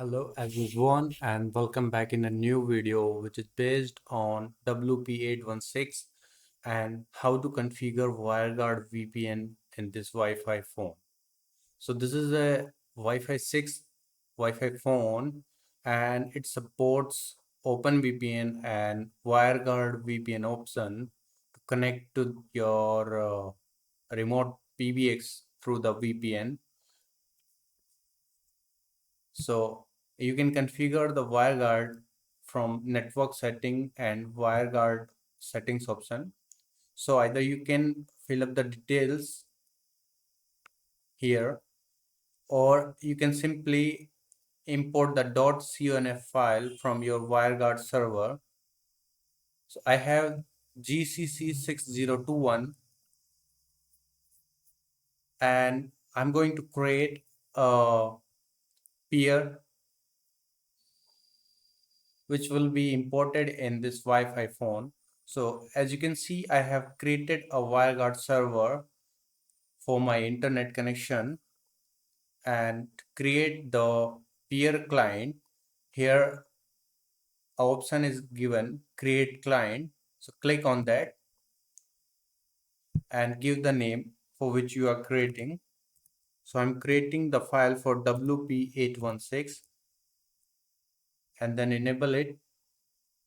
Hello everyone and welcome back in a new video which is based on WP816 and how to configure WireGuard VPN in this Wi-Fi phone. So this is a Wi-Fi 6 Wi-Fi phone and it supports OpenVPN and WireGuard VPN option to connect to your remote PBX through the VPN. So you can configure the WireGuard from network setting and WireGuard settings option. So either you can fill up the details here, or you can simply import the .conf file from your WireGuard server. So I have GCC 6021 and I'm going to create a peer which will be imported in this Wi-Fi phone. So as you can see, I have created a WireGuard server for my internet connection and create the peer client. Here, a option is given create client. So click on that and give the name for which you are creating. So I'm creating the file for WP816 and then enable it.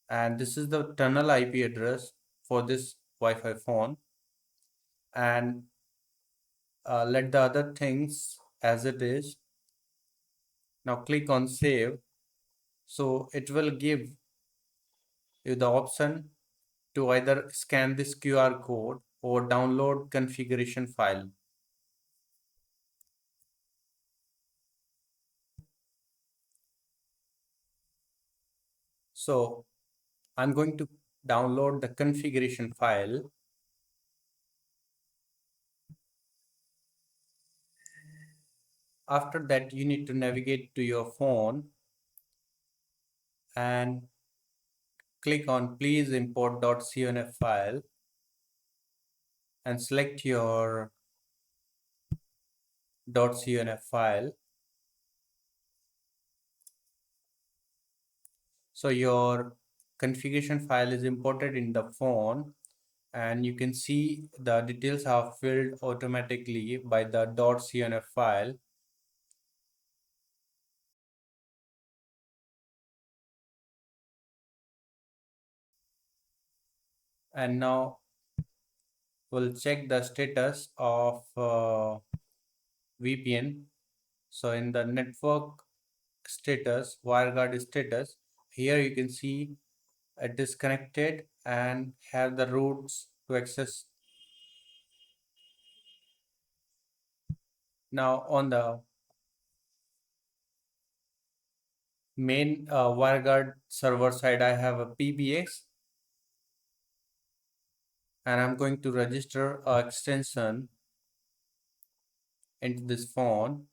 And this is the tunnel IP address for this Wi-Fi phone. And let the other things as it is. Now click on save. So it will give you the option to either scan this QR code or download configuration file. So I'm going to download the configuration file. After that, you need to navigate to your phone and click on please import .conf file and select your .conf file. So your configuration file is imported in the phone and you can see the details are filled automatically by the .conf file. And now we'll check the status of VPN. So in the network status, WireGuard status, here you can see it is connected and have the routes to access. Now on the main WireGuard server side, I have a PBX and I'm going to register an extension into this phone.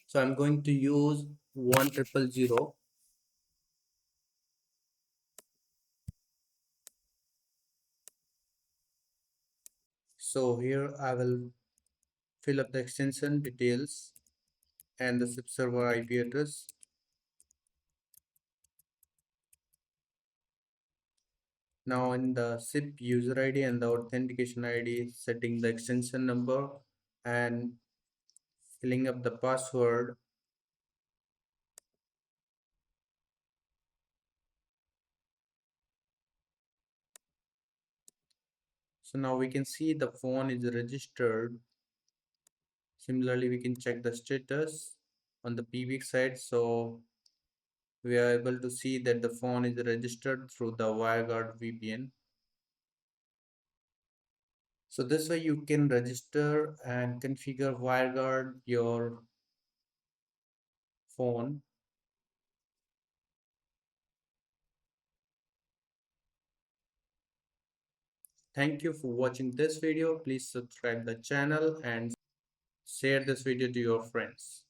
So I'm going to use 1000. So here I will fill up the extension details and the subserver IP address. Now in the SIP user ID and the authentication ID, setting the extension number and filling up the password. So now we can see the phone is registered. Similarly, we can check the status on the PBX side. So we are able to see that the phone is registered through the WireGuard VPN. So this way you can register and configure WireGuard your phone. Thank you for watching this video. Please subscribe the channel and share this video to your friends.